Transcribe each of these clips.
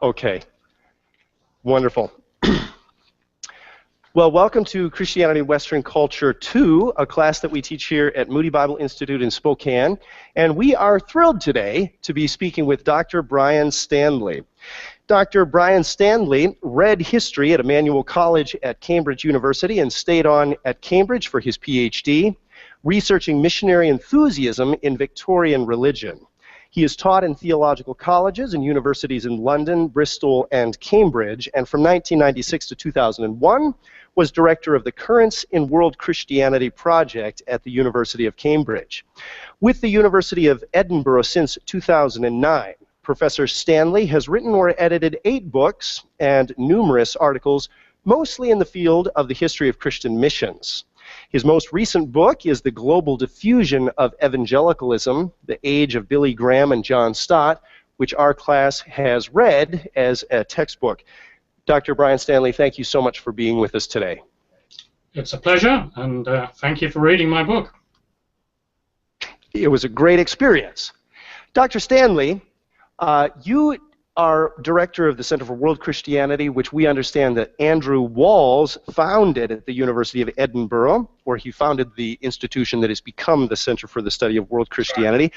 Okay, wonderful. Well, welcome to Christianity and Western Culture 2, a class that we teach here at Moody Bible Institute in Spokane. And we are thrilled today to be speaking with Dr. Brian Stanley. Dr. Brian Stanley read history at Emmanuel College at Cambridge University and stayed on at Cambridge for his PhD, researching missionary enthusiasm in Victorian religion. He has taught in theological colleges and universities in London, Bristol, and Cambridge, and from 1996 to 2001 was director of the Currents in World Christianity project at the University of Cambridge. With the University of Edinburgh since 2009, Professor Stanley has written or edited 8 books and numerous articles, mostly in the field of the history of Christian missions. His most recent book is The Global Diffusion of Evangelicalism, The Age of Billy Graham and John Stott, which our class has read as a textbook. Dr. Brian Stanley, thank you so much for being with us today. It's a pleasure, and thank you for reading my book. It was a great experience. Dr. Stanley, you are director of the Center for World Christianity, which we understand that Andrew Walls founded at the University of Edinburgh, where he founded the institution that has become the Center for the Study of World Christianity.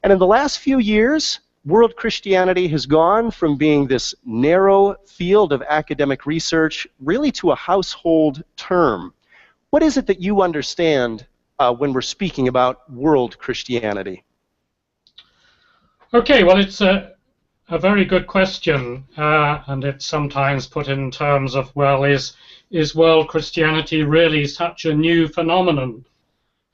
And in the last few years, World Christianity has gone from being this narrow field of academic research really to a household term. What is it that you understand when we're speaking about world Christianity? Okay, well, it's a very good question, and it's sometimes put in terms of, well, is world Christianity really such a new phenomenon?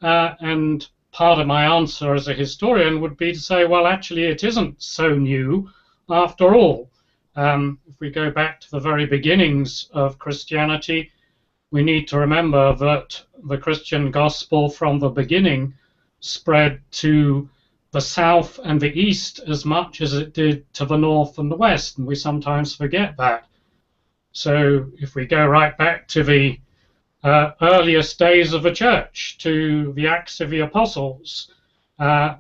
And part of my answer as a historian would be to say, well, actually it isn't so new after all. If we go back to the very beginnings of Christianity, we need to remember that the Christian gospel from the beginning spread to the south and the east as much as it did to the north and the west, and we sometimes forget that. So if we go right back to the earliest days of the church, to the Acts of the Apostles,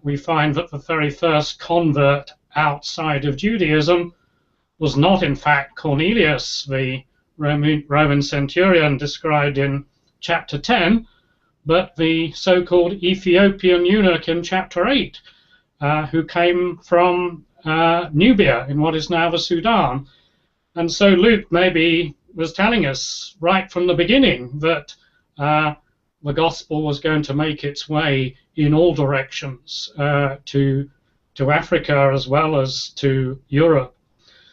we find that the very first convert outside of Judaism was not in fact Cornelius, the Roman centurion described in chapter 10, but the so-called Ethiopian eunuch in chapter 8, who came from Nubia in what is now the Sudan. And so Luke maybe was telling us right from the beginning that the gospel was going to make its way in all directions to Africa as well as to Europe.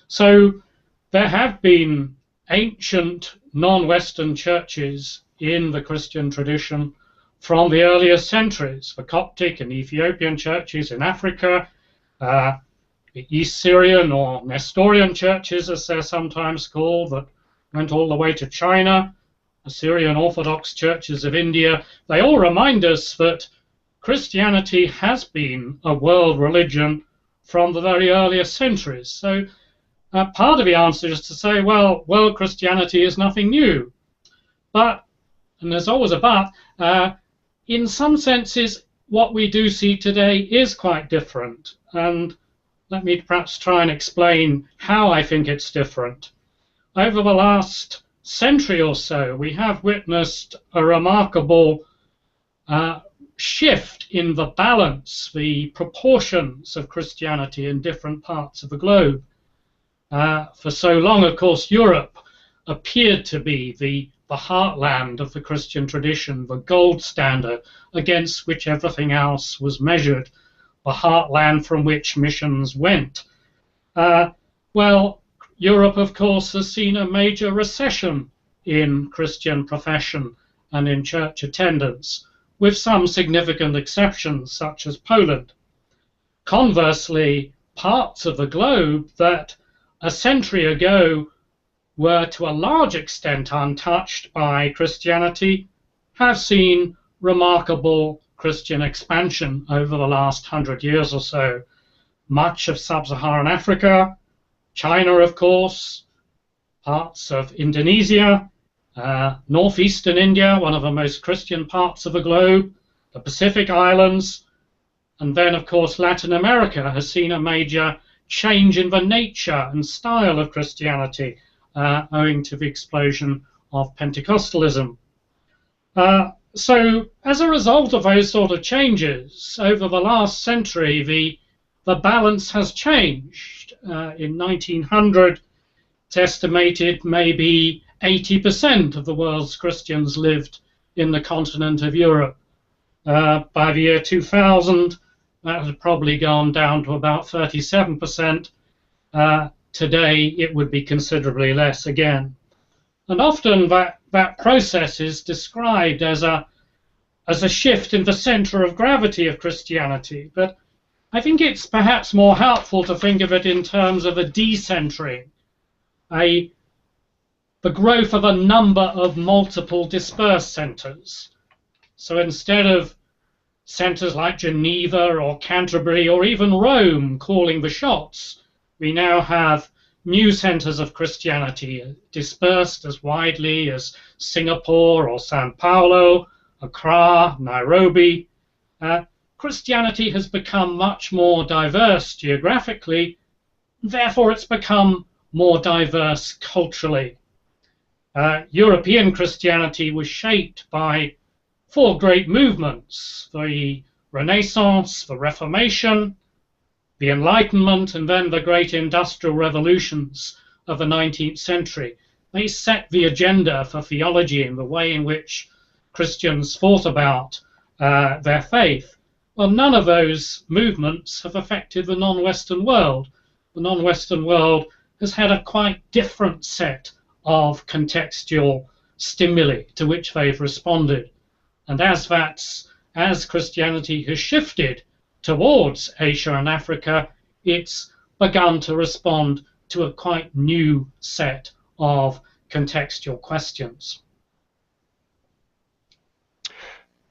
So there have been ancient non-Western churches in the Christian tradition from the earliest centuries, the Coptic and Ethiopian churches in Africa, the East Syrian or Nestorian churches, as they're sometimes called, that went all the way to China, the Syrian Orthodox churches of India. They all remind us that Christianity has been a world religion from the very earliest centuries. So part of the answer is to say, well, world Christianity is nothing new. But, and there's always a but, in some senses, what we do see today is quite different. And let me perhaps try and explain how I think it's different. Over the last century or so, we have witnessed a remarkable shift in the balance, the proportions of Christianity in different parts of the globe. For so long, of course, Europe appeared to be the heartland of the Christian tradition, the gold standard against which everything else was measured, the heartland from which missions went. Well, Europe, of course, has seen a major recession in Christian profession and in church attendance, with some significant exceptions, such as Poland. Conversely, parts of the globe that a century ago were to a large extent untouched by Christianity have seen remarkable Christian expansion over the last 100 years or so. Much of sub-Saharan Africa, China, of course, parts of Indonesia, northeastern India, one of the most Christian parts of the globe, the Pacific Islands, and then, of course, Latin America has seen a major change in the nature and style of Christianity owing to the explosion of Pentecostalism. So as a result of those sort of changes, over the last century, the balance has changed. In 1900, it's estimated maybe 80% of the world's Christians lived in the continent of Europe. By the year 2000, that had probably gone down to about 37%. Today, it would be considerably less again. And often that process is described as a shift in the center of gravity of Christianity. But I think it's perhaps more helpful to think of it in terms of a decentering, the growth of a number of multiple dispersed centers. So instead of centers like Geneva or Canterbury or even Rome calling the shots, we now have new centers of Christianity dispersed as widely as Singapore or Sao Paulo, Accra, Nairobi. Christianity has become much more diverse geographically, therefore it's become more diverse culturally. European Christianity was shaped by four great movements: the Renaissance, the Reformation, the Enlightenment, and then the great industrial revolutions of the 19th century. They set the agenda for theology and the way in which Christians thought about their faith. Well, none of those movements have affected the non-Western world. The non-Western world has had a quite different set of contextual stimuli to which they've responded. And as Christianity has shifted towards Asia and Africa, it's begun to respond to a quite new set of contextual questions.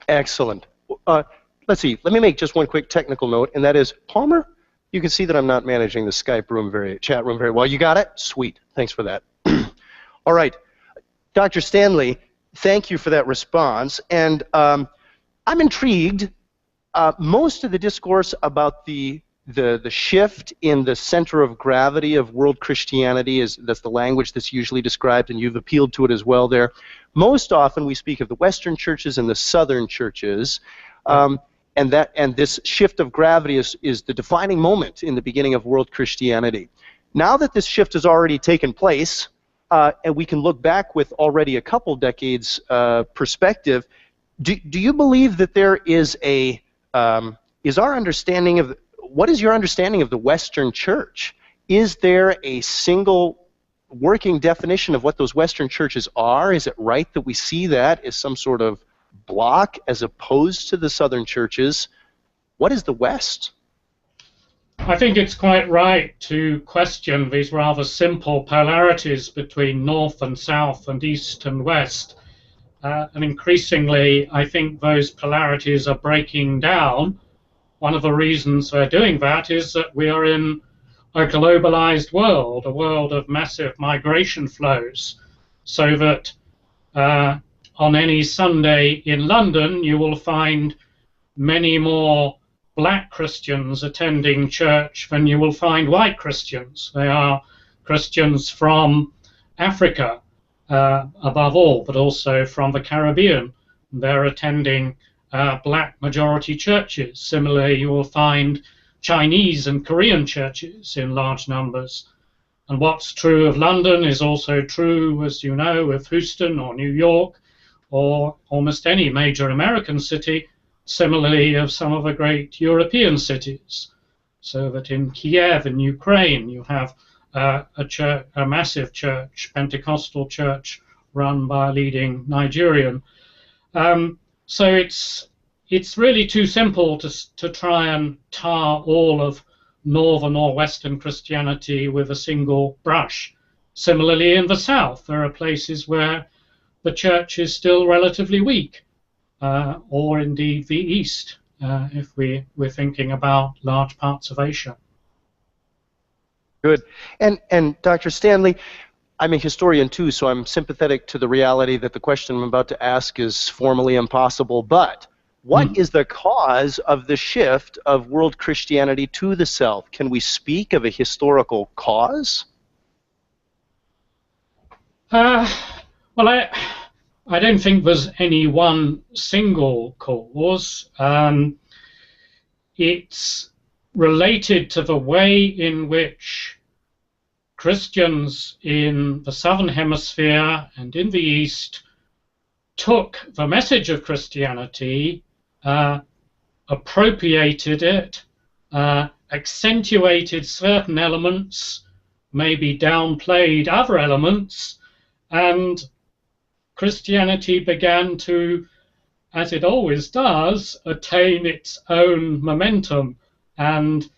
Excellent. Let's see. Let me make just one quick technical note, and that is, Palmer, you can see that I'm not managing the Skype chat room very well. You got it? Sweet. Thanks for that. All right. Dr. Stanley, thank you for that response. And I'm intrigued. Most of the discourse about the shift in the center of gravity of world Christianity that's the language that's usually described, and you've appealed to it as well there. Most often we speak of the Western churches and the Southern churches, and this shift of gravity is the defining moment in the beginning of world Christianity. Now that this shift has already taken place, and we can look back with already a couple decades perspective, do you believe that there is what is your understanding of the Western church? Is there a single working definition of what those Western churches are? Is it right that we see that as some sort of block as opposed to the Southern churches? What is the West? I think it's quite right to question these rather simple polarities between North and South and East and West. And increasingly, I think those polarities are breaking down. One of the reasons they're doing that is that we are in a globalized world, a world of massive migration flows, so that on any Sunday in London, you will find many more black Christians attending church than you will find white Christians. They are Christians from Africa, above all, but also from the Caribbean. They're attending black majority churches. Similarly, you will find Chinese and Korean churches in large numbers. And what's true of London is also true, as you know, of Houston or New York or almost any major American city, similarly of some of the great European cities. So that in Kiev in Ukraine you have a massive church, Pentecostal church, run by a leading Nigerian. So it's really too simple to try and tar all of Northern or Western Christianity with a single brush. Similarly, in the South, there are places where the church is still relatively weak, or indeed the East, if we're thinking about large parts of Asia. Good. And Dr. Stanley, I'm a historian too, so I'm sympathetic to the reality that the question I'm about to ask is formally impossible, but What is the cause of the shift of world Christianity to the South? Can we speak of a historical cause? Well, I don't think there's any one single cause. It's related to the way in which Christians in the Southern Hemisphere and in the East took the message of Christianity, appropriated it, accentuated certain elements, maybe downplayed other elements, and Christianity began to, as it always does, attain its own momentum and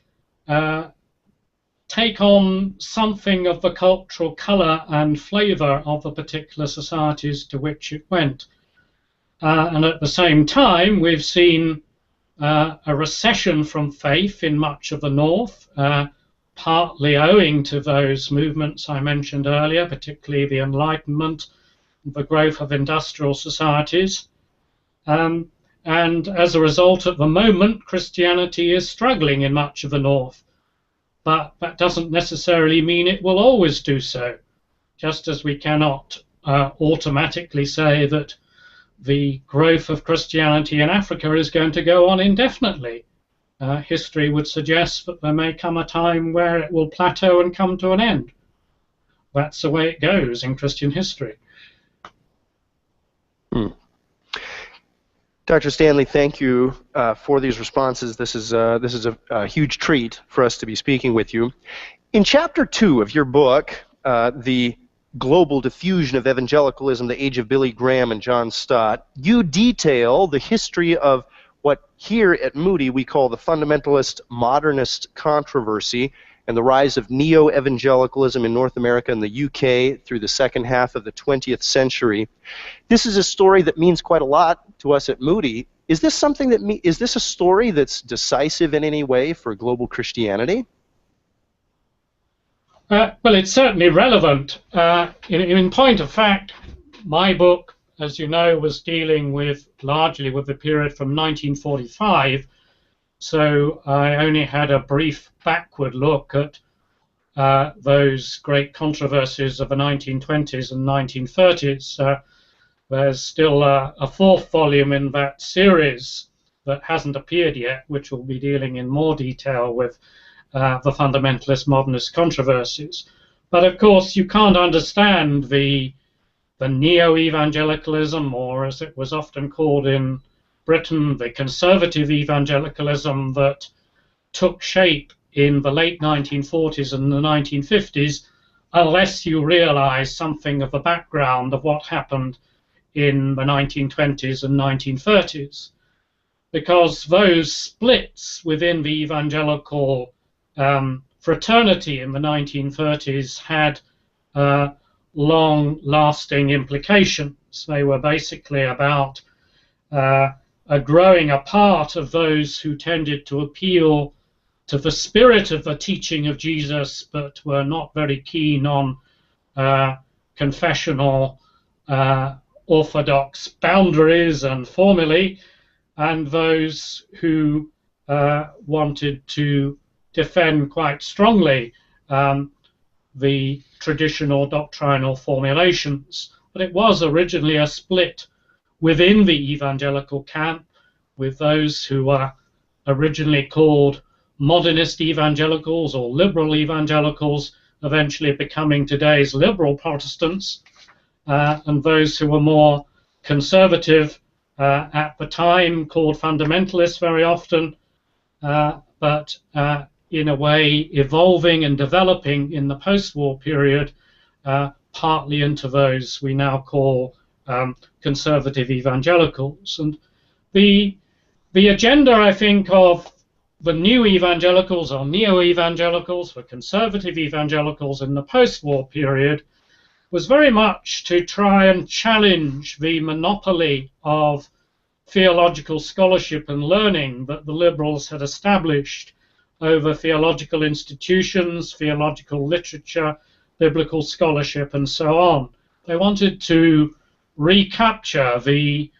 take on something of the cultural colour and flavour of the particular societies to which it went. And at the same time, we've seen a recession from faith in much of the North, partly owing to those movements I mentioned earlier, particularly the Enlightenment, the growth of industrial societies. And as a result, at the moment, Christianity is struggling in much of the North. But that doesn't necessarily mean it will always do so, just as we cannot automatically say that the growth of Christianity in Africa is going to go on indefinitely. History would suggest that there may come a time where it will plateau and come to an end. That's the way it goes in Christian history. Dr. Stanley, thank you for these responses. This is a huge treat for us to be speaking with you. In Chapter 2 of your book, The Global Diffusion of Evangelicalism, the Age of Billy Graham and John Stott, you detail the history of what here at Moody we call the fundamentalist modernist controversy and the rise of neo-evangelicalism in North America and the UK through the second half of the 20th century. This is a story that means quite a lot to us at Moody. Is this something that is this a story that's decisive in any way for global Christianity? Well, it's certainly relevant. In point of fact, my book, as you know, was dealing largely with the period from 1945. So I only had a brief backward look at those great controversies of the 1920s and 1930s. There's still a fourth volume in that series that hasn't appeared yet, which will be dealing in more detail with the fundamentalist modernist controversies. But of course, you can't understand the neo-evangelicalism, or as it was often called in Britain, the conservative evangelicalism that took shape in the late 1940s and the 1950s, unless you realize something of the background of what happened in the 1920s and 1930s. Because those splits within the evangelical fraternity in the 1930s had long-lasting implications. They were basically about a growing apart of those who tended to appeal to the spirit of the teaching of Jesus, but were not very keen on confessional orthodox boundaries and formulae, and those who wanted to defend quite strongly the traditional doctrinal formulations. But it was originally a split within the evangelical camp, with those who were originally called modernist evangelicals or liberal evangelicals, eventually becoming today's liberal Protestants, and those who were more conservative at the time, called fundamentalists very often, but in a way evolving and developing in the post-war period, partly into those we now call conservative evangelicals. And the agenda, I think, of the new evangelicals or neo-evangelicals, the conservative evangelicals in the post-war period, was very much to try and challenge the monopoly of theological scholarship and learning that the liberals had established over theological institutions, theological literature, biblical scholarship, and so on. They wanted to recapture the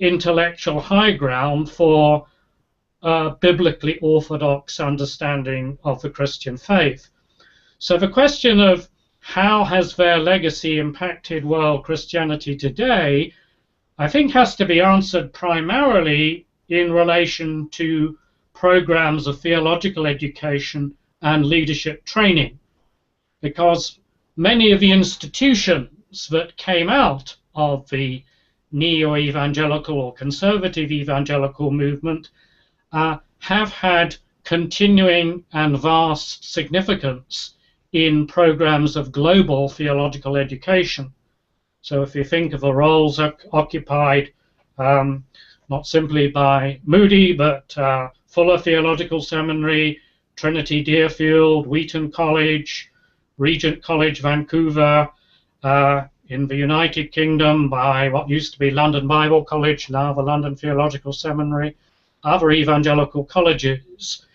intellectual high ground for biblically orthodox understanding of the Christian faith. So the question of how has their legacy impacted world Christianity today, I think has to be answered primarily in relation to programs of theological education and leadership training, because many of the institutions that came out of the neo-evangelical or conservative evangelical movement have had continuing and vast significance in programs of global theological education. So if you think of the roles occupied not simply by Moody, but Fuller Theological Seminary, Trinity Deerfield, Wheaton College, Regent College, Vancouver, in the United Kingdom by what used to be London Bible College, now the London Theological Seminary, other evangelical colleges,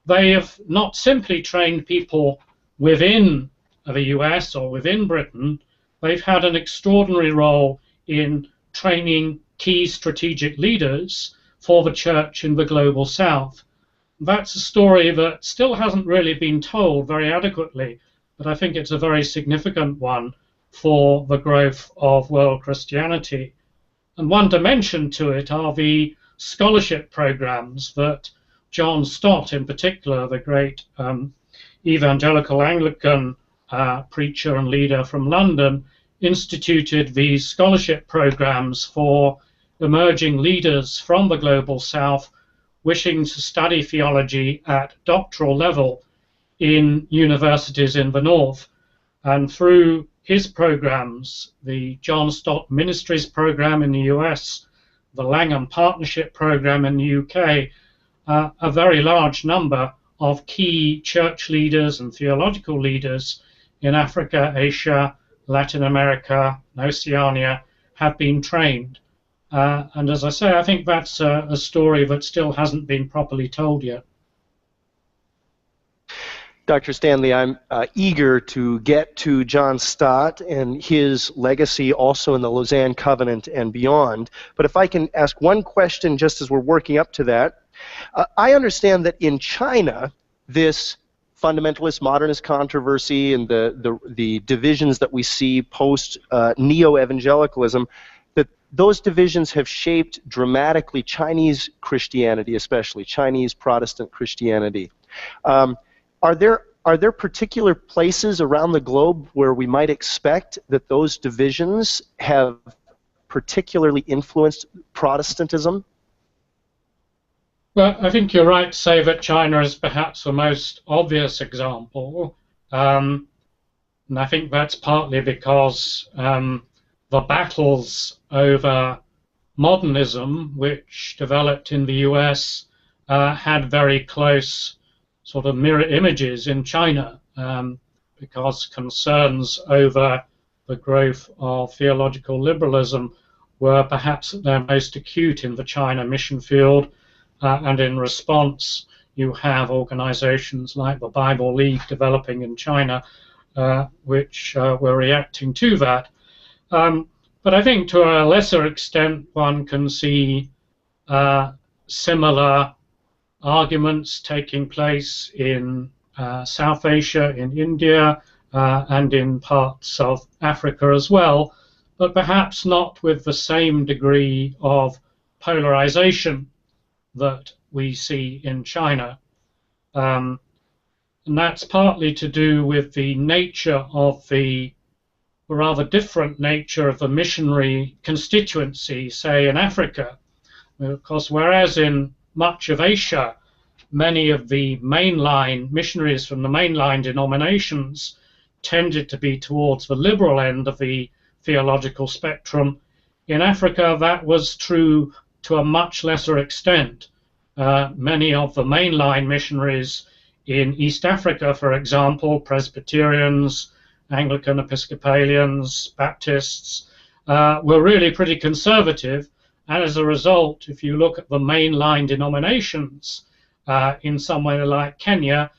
they have not simply trained people within the US or within Britain, they've had an extraordinary role in training key strategic leaders for the church in the global south. That's a story that still hasn't really been told very adequately, but I think it's a very significant one for the growth of world Christianity. And one dimension to it are the scholarship programs that John Stott, in particular, the great evangelical Anglican preacher and leader from London, instituted these scholarship programs for emerging leaders from the global south wishing to study theology at doctoral level in universities in the north. And through his programs, the John Stott Ministries program in the US, the Langham Partnership program in the UK, a very large number of key church leaders and theological leaders in Africa, Asia, Latin America, and Oceania have been trained. And as I say, I think that's a story that still hasn't been properly told yet. Dr. Stanley, I'm eager to get to John Stott and his legacy also in the Lausanne Covenant and beyond. But if I can ask one question just as we're working up to that, I understand that in China, this fundamentalist modernist controversy and the divisions that we see post neo-evangelicalism, that those divisions have shaped dramatically Chinese Christianity, especially Chinese Protestant Christianity. Are there particular places around the globe where we might expect that those divisions have particularly influenced Protestantism? Well, I think you're right to say that China is perhaps the most obvious example. And I think that's partly because the battles over modernism, which developed in the US, had very close sort of mirror images in China, because concerns over the growth of theological liberalism were perhaps at their most acute in the China mission field, and in response you have organizations like the Bible League developing in China, which were reacting to that. But I think to a lesser extent one can see similar arguments taking place in South Asia, in India, and in parts of Africa as well, but perhaps not with the same degree of polarization that we see in China. And that's partly to do with the nature of the rather different nature of the missionary constituency, say in Africa. Because whereas in much of Asia, many of the mainline missionaries from the mainline denominations tended to be towards the liberal end of the theological spectrum, in Africa that was true to a much lesser extent. Many of the mainline missionaries in East Africa, for example, Presbyterians, Anglican Episcopalians, Baptists, were really pretty conservative. And as a result, if you look at the mainline denominations in somewhere like Kenya,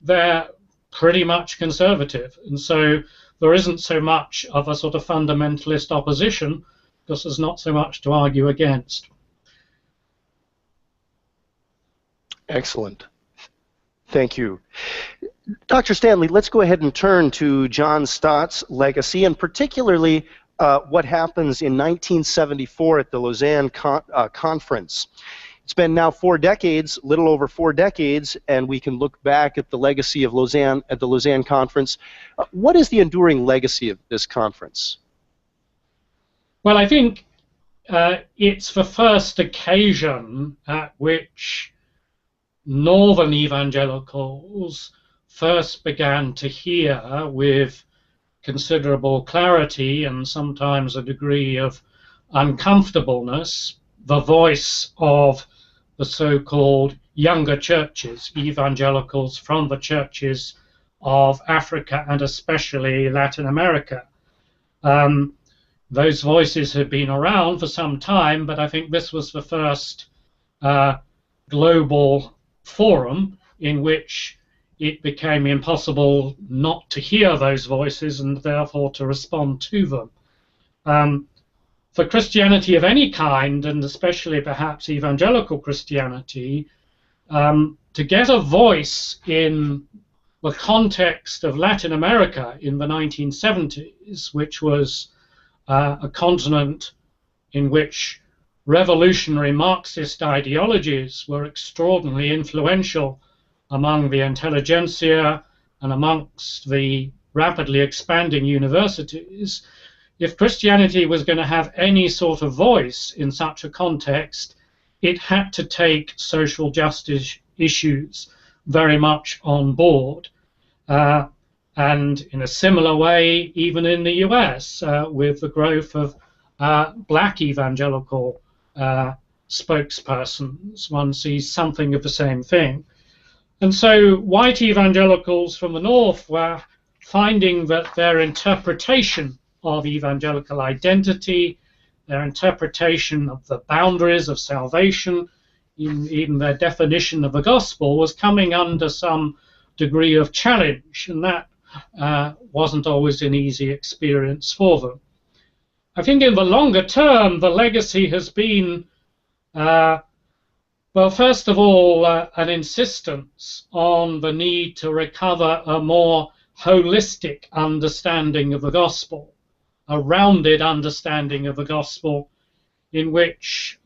they're pretty much conservative. And so there isn't so much of a sort of fundamentalist opposition because there's not so much to argue against. Excellent. Thank you. Dr. Stanley, let's go ahead and turn to John Stott's legacy, and particularly what happens in 1974 at the Lausanne Conference. It's been now 4 decades, little over 4 decades, and we can look back at the legacy of Lausanne at the Lausanne Conference. What is the enduring legacy of this conference? Well, I think it's the first occasion at which Northern evangelicals first began to hear with considerable clarity and sometimes a degree of uncomfortableness the voice of the so-called younger churches, evangelicals from the churches of Africa and especially Latin America. Those voices had been around for some time, but I think this was the first global forum in which it became impossible not to hear those voices and therefore to respond to them. For Christianity of any kind, and especially perhaps evangelical Christianity, to get a voice in the context of Latin America in the 1970s, which was a continent in which revolutionary Marxist ideologies were extraordinarily influential among the intelligentsia and amongst the rapidly expanding universities. If Christianity was going to have any sort of voice in such a context, it had to take social justice issues very much on board. And in a similar way, even in the US, with the growth of black evangelical spokespersons, one sees something of the same thing. And so white evangelicals from the North were finding that their interpretation of evangelical identity, their interpretation of the boundaries of salvation, even their definition of the gospel, was coming under some degree of challenge, and that wasn't always an easy experience for them. I think in the longer term, the legacy has been, well, first of all, an insistence on the need to recover a more holistic understanding of the gospel, a rounded understanding of the gospel in which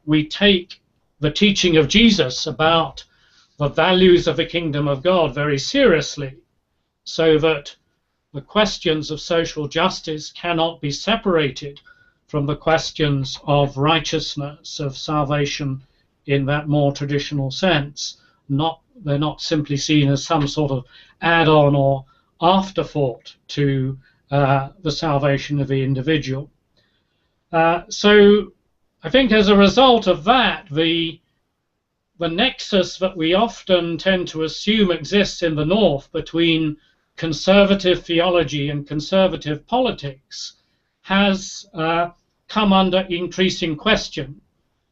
we take the teaching of Jesus about the values of the kingdom of God very seriously, so that the questions of social justice cannot be separated from the questions of righteousness, of salvation in that more traditional sense. They're not simply seen as some sort of add-on or afterthought to the salvation of the individual. So I think as a result of that, the nexus that we often tend to assume exists in the North between conservative theology and conservative politics has come under increasing question.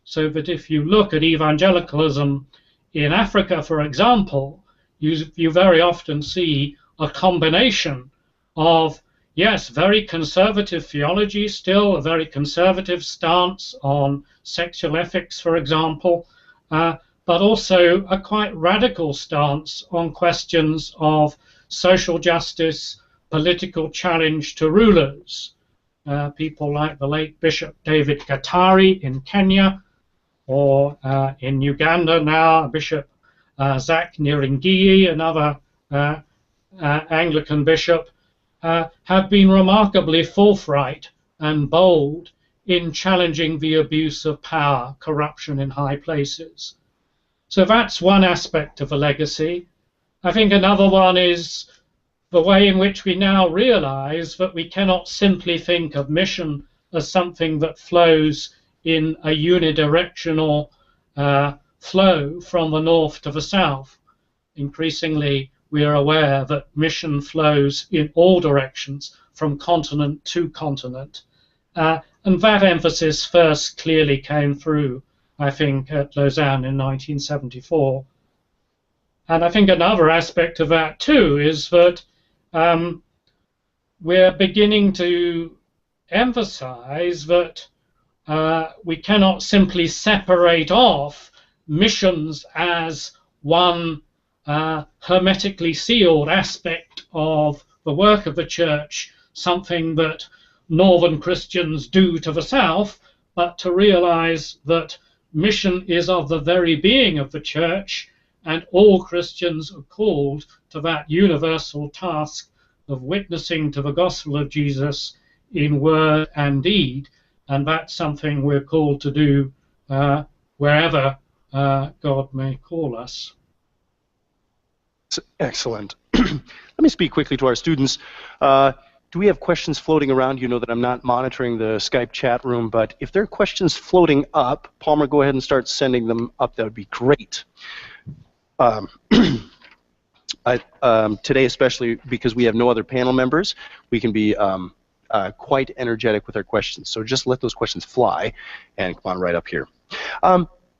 So that if you look at evangelicalism in Africa, for example, you very often see a combination of, yes, very conservative theology, still a very conservative stance on sexual ethics, for example, but also a quite radical stance on questions of social justice, political challenge to rulers. People like the late Bishop David Gatari in Kenya, or in Uganda now, Bishop Zach Nyiringiyyi, another Anglican bishop, have been remarkably forthright and bold in challenging the abuse of power, corruption in high places. So that's one aspect of the legacy. I think another one is the way in which we now realize that we cannot simply think of mission as something that flows in a unidirectional flow from the north to the south. Increasingly, we are aware that mission flows in all directions from continent to continent. And that emphasis first clearly came through, I think, at Lausanne in 1974. And I think another aspect of that too is that we're beginning to emphasize that we cannot simply separate off missions as one hermetically sealed aspect of the work of the church, something that northern Christians do to the south, but to realize that mission is of the very being of the church, and all Christians are called to that universal task of witnessing to the gospel of Jesus in word and deed, and that's something we're called to do wherever God may call us. Excellent. Let me speak quickly to our students. Do we have questions floating around? You know that I'm not monitoring the Skype chat room, but if there are questions floating up, Palmer, go ahead and start sending them up. That would be great. Today, especially because we have no other panel members, we can be quite energetic with our questions. So just let those questions fly and come on right up here.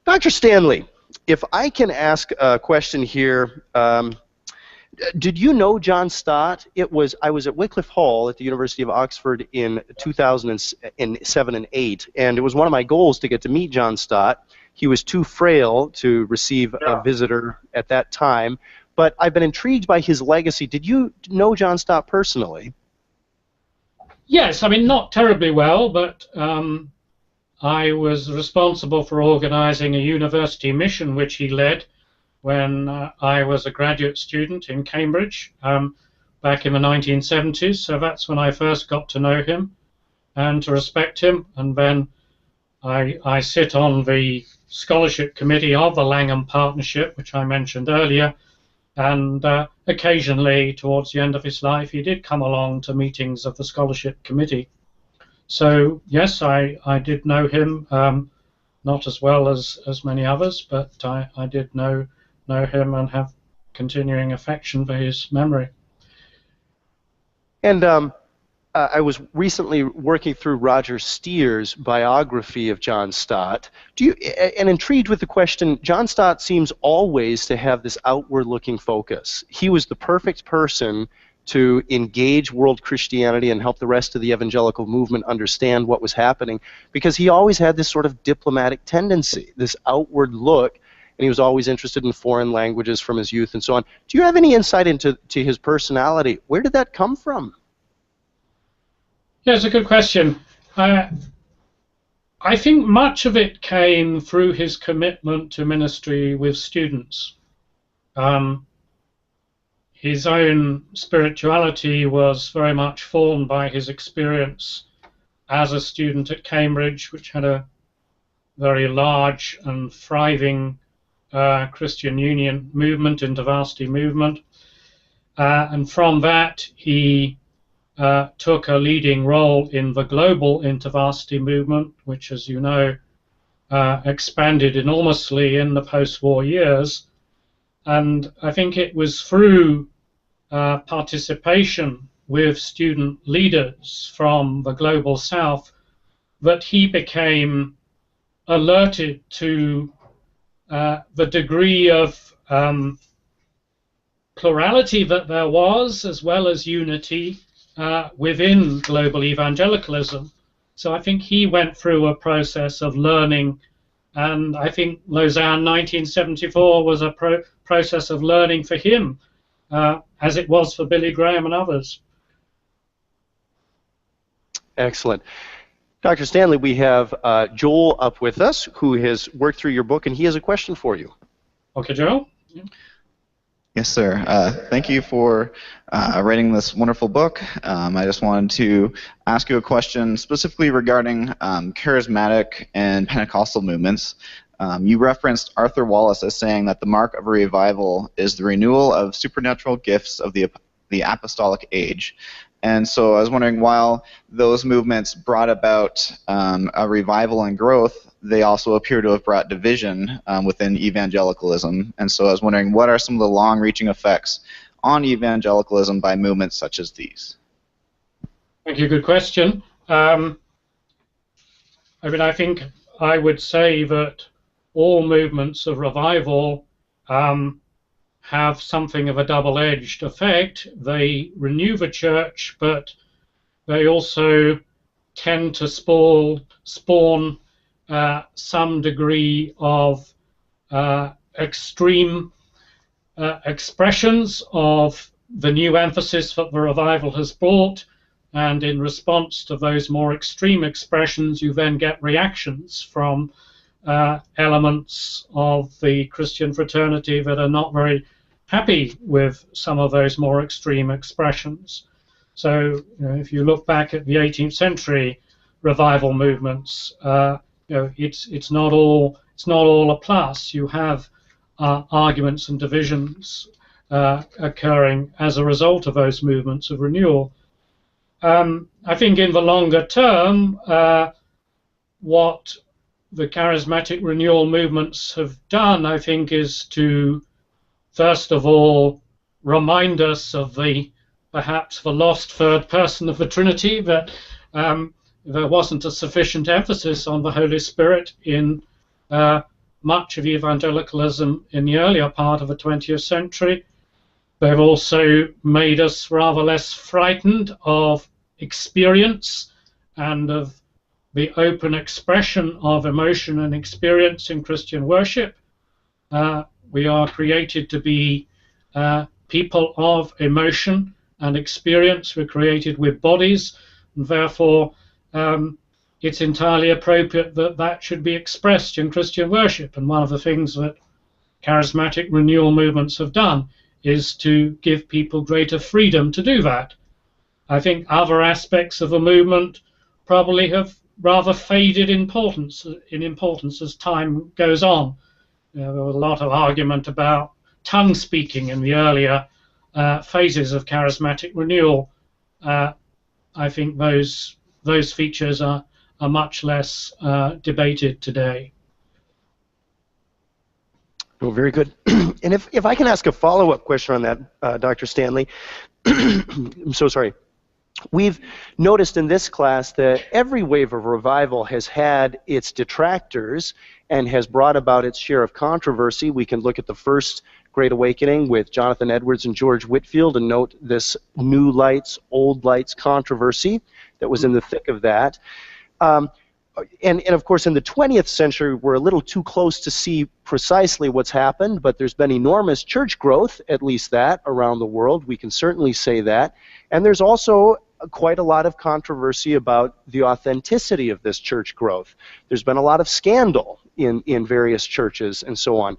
Dr. Stanley, if I can ask a question here, did you know John Stott? I was at Wycliffe Hall at the University of Oxford in 2007 and 8, and it was one of my goals to get to meet John Stott. He was too frail to receive a visitor at that time, but I've been intrigued by his legacy. Did you know John Stott personally? Yes, I mean, not terribly well, but I was responsible for organizing a university mission which he led when I was a graduate student in Cambridge back in the 1970s. So that's when I first got to know him and to respect him. And then I sit on the scholarship committee of the Langham Partnership, which I mentioned earlier. And occasionally, towards the end of his life, he did come along to meetings of the scholarship committee. So yes, I did know him, not as well as many others, but I did know him and have continuing affection for his memory. And I was recently working through Roger Steer's biography of John Stott. And intrigued with the question, John Stott seems always to have this outward-looking focus. He was the perfect person to engage world Christianity and help the rest of the evangelical movement understand what was happening, because he always had this sort of diplomatic tendency, this outward look, and he was always interested in foreign languages from his youth and so on. Do you have any insight into his personality? Where did that come from? Yeah, it's a good question. I think much of it came through his commitment to ministry with students. His own spirituality was very much formed by his experience as a student at Cambridge, which had a very large and thriving Christian Union movement, InterVarsity movement. And from that, he took a leading role in the global InterVarsity movement, which, as you know, expanded enormously in the post-war years. And I think it was through participation with student leaders from the global south that he became alerted to the degree of plurality that there was, as well as unity within global evangelicalism. So I think he went through a process of learning, and I think Lausanne 1974 was a process of learning for him, as it was for Billy Graham and others. Excellent. Dr. Stanley, we have Joel up with us, who has worked through your book, and he has a question for you. Okay, Joel? Yes, sir. Thank you for writing this wonderful book. I just wanted to ask you a question specifically regarding charismatic and Pentecostal movements. You referenced Arthur Wallace as saying that the mark of a revival is the renewal of supernatural gifts of the apostolic age. And so I was wondering, while those movements brought about a revival and growth, they also appear to have brought division within evangelicalism. And so I was wondering, what are some of the long-reaching effects on evangelicalism by movements such as these? Thank you. Good question. I mean, I think I would say that all movements of revival have something of a double-edged effect. They renew the church, but they also tend to spawn some degree of extreme expressions of the new emphasis that the revival has brought, and in response to those more extreme expressions, you then get reactions from elements of the Christian fraternity that are not very happy with some of those more extreme expressions. So, if you look back at the 18th century revival movements, it's not all a plus. You have arguments and divisions occurring as a result of those movements of renewal. I think in the longer term, what the charismatic renewal movements have done, I think, is to, first of all, remind us of perhaps the lost third person of the Trinity, that there wasn't a sufficient emphasis on the Holy Spirit in much of evangelicalism in the earlier part of the 20th century. They've also made us rather less frightened of experience and of the open expression of emotion and experience in Christian worship. We are created to be people of emotion and experience. We're created with bodies, and therefore it's entirely appropriate that that should be expressed in Christian worship. And one of the things that charismatic renewal movements have done is to give people greater freedom to do that. I think other aspects of the movement probably have rather faded in importance as time goes on. There was a lot of argument about tongue speaking in the earlier phases of charismatic renewal. I think those features are much less debated today. Well, very good. And if I can ask a follow-up question on that, Dr. Stanley, I'm so sorry. We've noticed in this class that every wave of revival has had its detractors and has brought about its share of controversy. We can look at the first Great Awakening with Jonathan Edwards and George Whitefield and note this new lights, old lights controversy that was in the thick of that. And of course, in the 20th century, we're a little too close to see precisely what's happened, but there's been enormous church growth, at least that, around the world. We can certainly say that. And there's also quite a lot of controversy about the authenticity of this church growth. There's been a lot of scandal in various churches and so on.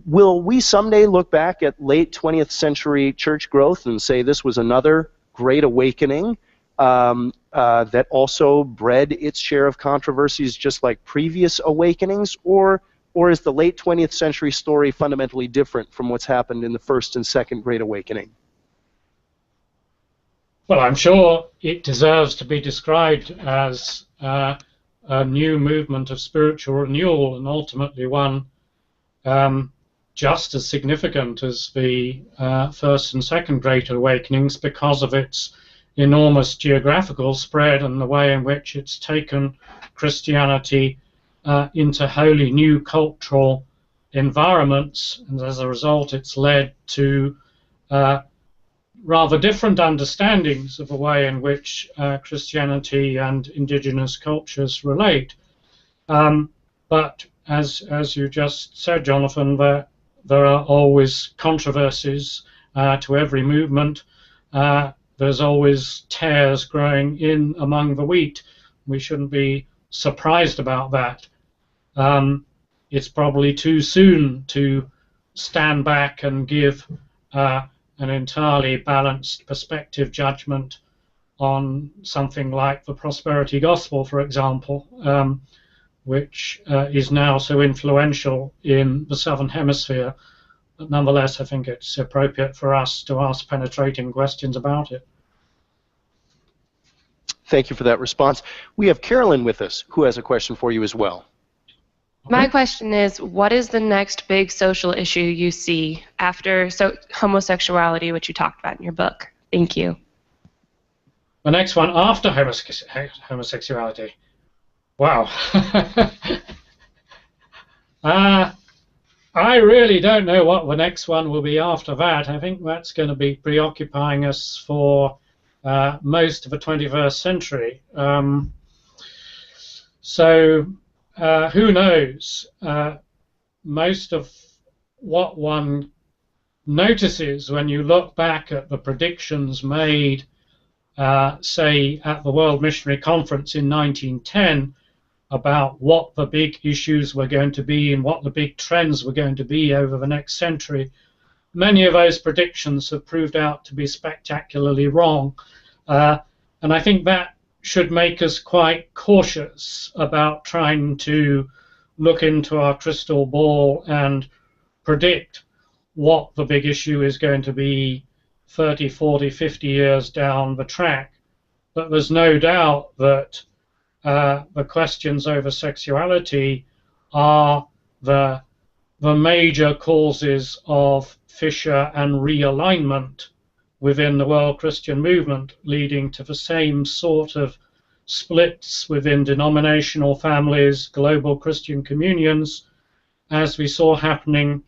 Will we someday look back at late 20th century church growth and say this was another Great Awakening that also bred its share of controversies just like previous awakenings, or is the late 20th century story fundamentally different from what's happened in the first and second Great Awakening? Well, I'm sure it deserves to be described as a new movement of spiritual renewal, and ultimately one just as significant as the first and second Great Awakenings because of its enormous geographical spread and the way in which it's taken Christianity into wholly new cultural environments, and as a result it's led to rather different understandings of the way in which Christianity and indigenous cultures relate. But as you just said, Jonathan, there are always controversies to every movement. There's always tares growing in among the wheat. We shouldn't be surprised about that. It's probably too soon to stand back and give an entirely balanced perspective judgment on something like the prosperity gospel, for example, which is now so influential in the Southern Hemisphere. But nonetheless, I think it's appropriate for us to ask penetrating questions about it. Thank you for that response. We have Carolyn with us, who has a question for you as well. My question is, what is the next big social issue you see after homosexuality, which you talked about in your book? Thank you. The next one after homosexuality. Wow. I really don't know what the next one will be after that. I think that's going to be preoccupying us for most of the 21st century. Who knows? Most of what one notices when you look back at the predictions made, say, at the World Missionary Conference in 1910 about what the big issues were going to be and what the big trends were going to be over the next century, many of those predictions have proved out to be spectacularly wrong. And I think that should make us quite cautious about trying to look into our crystal ball and predict what the big issue is going to be 30, 40, 50 years down the track. But there's no doubt that the questions over sexuality are the major causes of fissure and realignment within the world Christian movement, leading to the same sort of splits within denominational families, global Christian communions, as we saw happening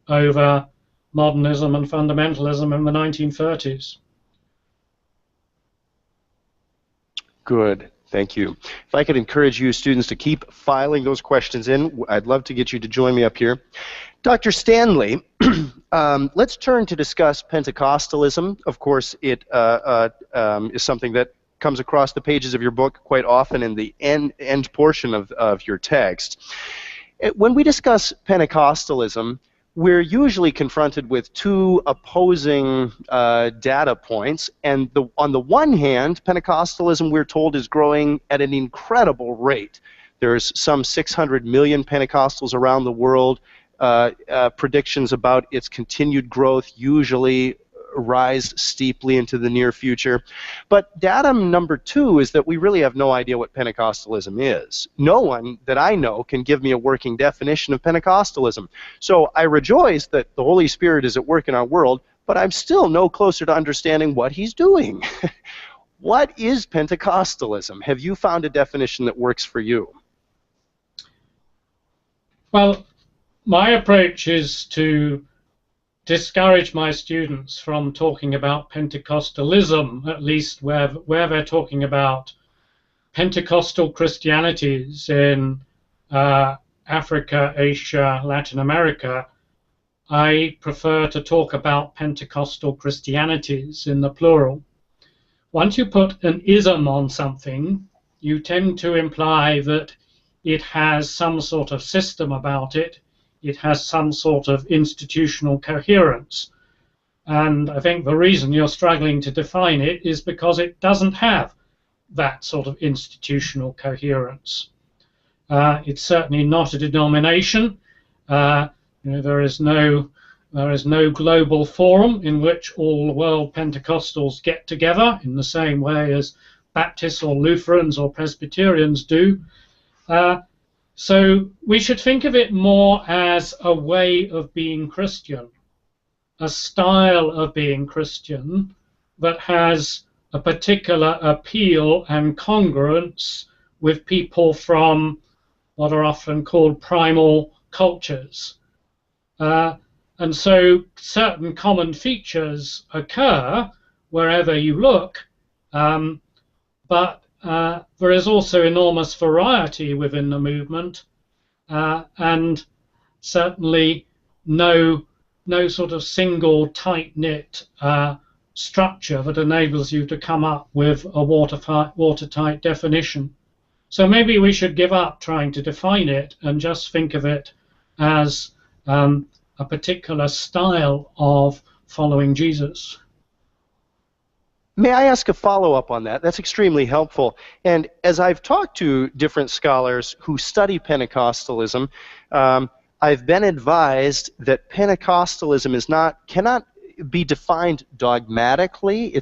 over modernism and fundamentalism in the 1930s. Good. Thank you. If I could encourage you students to keep filing those questions in, I'd love to get you to join me up here. Dr. Stanley, let's turn to discuss Pentecostalism. Of course, it is something that comes across the pages of your book quite often in the end portion of your text. When we discuss Pentecostalism, we're usually confronted with two opposing data points, and on the one hand, Pentecostalism, we're told, is growing at an incredible rate. There's some 600 million Pentecostals around the world. Predictions about its continued growth usually rise steeply into the near future. But datum number two is that we really have no idea what Pentecostalism is. No one that I know can give me a working definition of Pentecostalism. So I rejoice that the Holy Spirit is at work in our world, but I'm still no closer to understanding what he's doing. What is Pentecostalism? Have you found a definition that works for you? Well, my approach is to discourage my students from talking about Pentecostalism, at least where they're talking about Pentecostal Christianities in Africa, Asia, Latin America. I prefer to talk about Pentecostal Christianities in the plural. Once you put an ism on something, you tend to imply that it has some sort of system about it. It has some sort of institutional coherence. And I think the reason you're struggling to define it is because it doesn't have that sort of institutional coherence. It's certainly not a denomination. There is no global forum in which all the world Pentecostals get together in the same way as Baptists or Lutherans or Presbyterians do. So we should think of it more as a way of being Christian, a style of being Christian that has a particular appeal and congruence with people from what are often called primal cultures. And so certain common features occur wherever you look, but there is also enormous variety within the movement, and certainly no sort of single tight-knit structure that enables you to come up with a watertight definition. So maybe we should give up trying to define it and just think of it as a particular style of following Jesus. May I ask a follow-up on that? That's extremely helpful. And as I've talked to different scholars who study Pentecostalism, I've been advised that Pentecostalism cannot be defined dogmatically.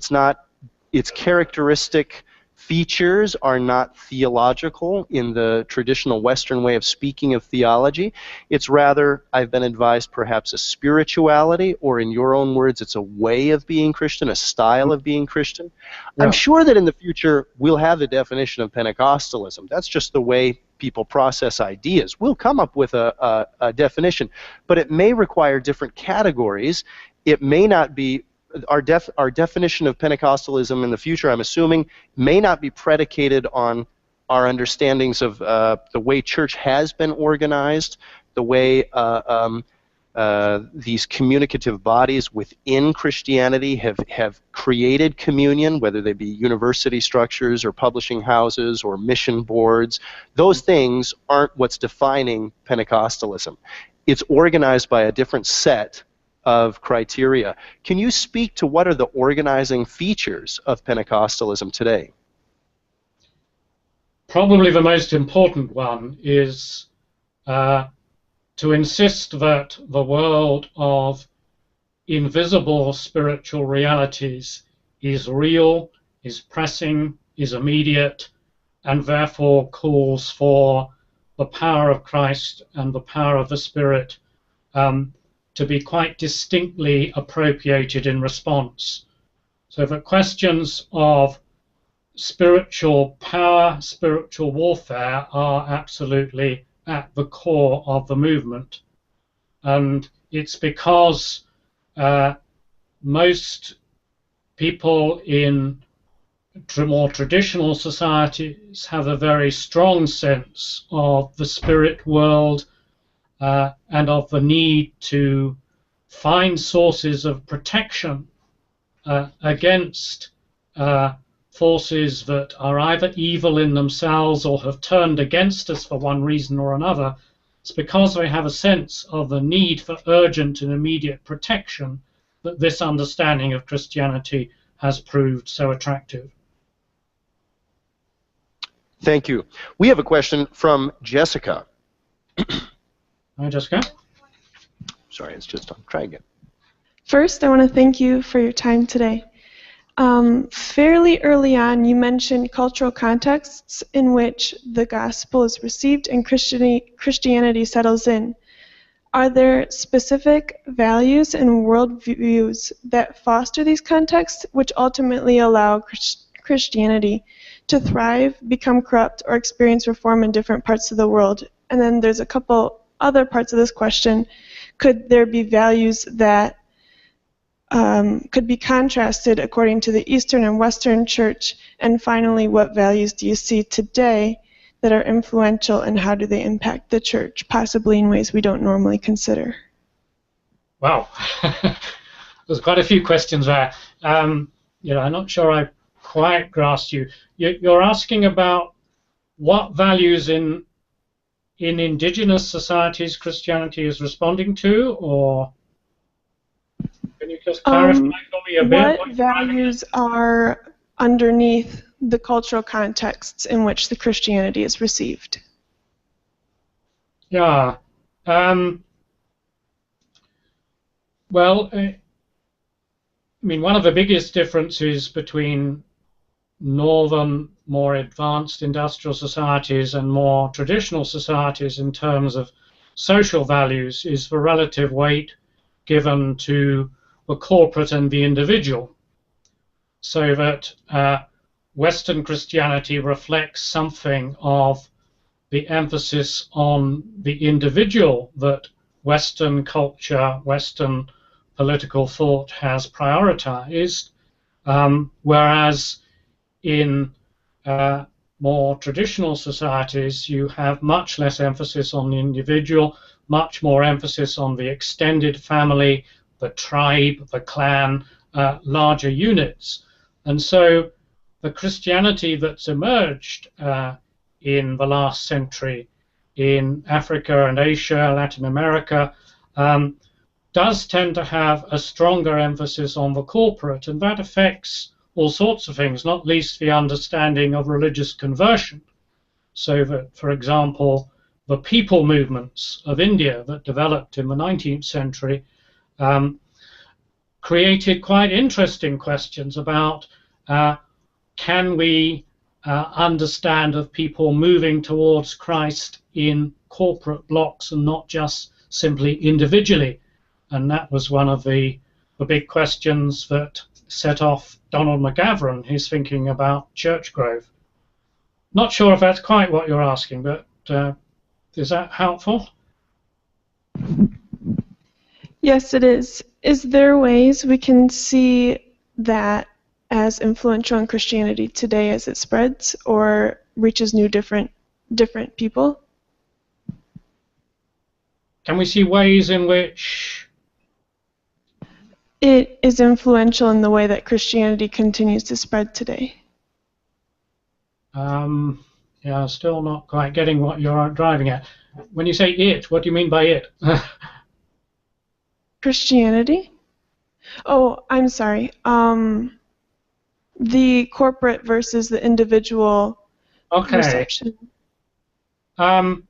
Its characteristic features are not theological in the traditional Western way of speaking of theology. It's rather, I've been advised, perhaps a spirituality, or in your own words, it's a way of being Christian, a style of being Christian. Yeah. I'm sure that in the future we'll have the definition of Pentecostalism. That's just the way people process ideas. We'll come up with a definition, but it may require different categories. It may not be our definition of Pentecostalism in the future, I'm assuming, may not be predicated on our understandings of the way church has been organized, the way these communicative bodies within Christianity have created communion, whether they be university structures or publishing houses or mission boards. Those things aren't what's defining Pentecostalism. It's organized by a different set of criteria. Can you speak to what are the organizing features of Pentecostalism today? Probably the most important one is to insist that the world of invisible spiritual realities is real, is pressing, is immediate, and therefore calls for the power of Christ and the power of the Spirit to be quite distinctly appropriated in response. So the questions of spiritual power, spiritual warfare are absolutely at the core of the movement. And it's because most people in more traditional societies have a very strong sense of the spirit world and of the need to find sources of protection against forces that are either evil in themselves or have turned against us for one reason or another. It's because they have a sense of the need for urgent and immediate protection that this understanding of Christianity has proved so attractive. Thank you. We have a question from Jessica. Hi, Jessica. Sorry, it's just on. Try again. First, I want to thank you for your time today. Fairly early on, you mentioned cultural contexts in which the gospel is received and Christianity settles in. Are there specific values and worldviews that foster these contexts, which ultimately allow Christianity to thrive, become corrupt, or experience reform in different parts of the world? And then there's a couple other parts of this question. Could there be values that could be contrasted according to the Eastern and Western Church? And finally, what values do you see today that are influential, and how do they impact the Church, possibly in ways we don't normally consider? Wow, there's quite a few questions there. I'm not sure I quite grasped you. You're asking about what values in indigenous societies Christianity is responding to, or can you just clarify for me a bit? What values are underneath the cultural contexts in which the Christianity is received? Yeah. Well, one of the biggest differences between northern, more advanced industrial societies and more traditional societies in terms of social values is the relative weight given to the corporate and the individual, so that Western Christianity reflects something of the emphasis on the individual that Western culture, Western political thought has prioritized, whereas in more traditional societies you have much less emphasis on the individual, much more emphasis on the extended family, the tribe, the clan, larger units. And so the Christianity that's emerged in the last century in Africa and Asia, Latin America, does tend to have a stronger emphasis on the corporate, and that affects all sorts of things, not least the understanding of religious conversion. So that, for example, the people movements of India that developed in the 19th century created quite interesting questions about can we understand of people moving towards Christ in corporate blocks and not just simply individually. And that was one of the big questions that set off Donald McGavran, his thinking about church growth. Not sure if that's quite what you're asking, but is that helpful? Yes, it is. Is there ways we can see that as influential in Christianity today as it spreads or reaches new different people? can we see ways in which it is influential in the way that Christianity continues to spread today? Yeah, still not quite getting what you're driving at. When you say it, what do you mean by it? Christianity? Oh, I'm sorry. The corporate versus the individual reception. Well,